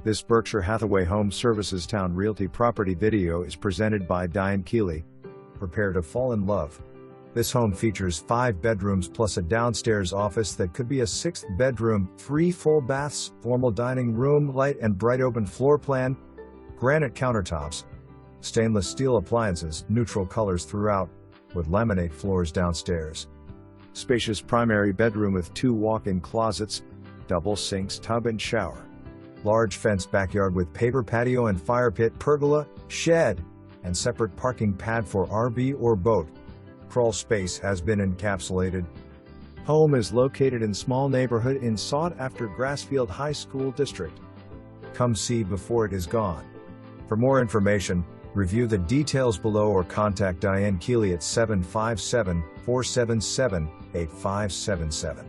This Berkshire Hathaway Home Services Towne Realty property video is presented by Diane Keeley. Prepare to fall in love. This home features 5 bedrooms plus a downstairs office that could be a 6th bedroom, 3 full baths, formal dining room, light and bright open floor plan, granite countertops, stainless steel appliances, neutral colors throughout, with laminate floors downstairs. Spacious primary bedroom with 2 walk-in closets, double sinks, tub and shower. Large fenced backyard with paver patio and fire pit, pergola, shed, and separate parking pad for RV or boat. Crawl space has been encapsulated. Home is located in small neighborhood in sought-after Grassfield High School district. Come see before it is gone. For more information, review the details below or contact Diane Keeley at 757-477-8577.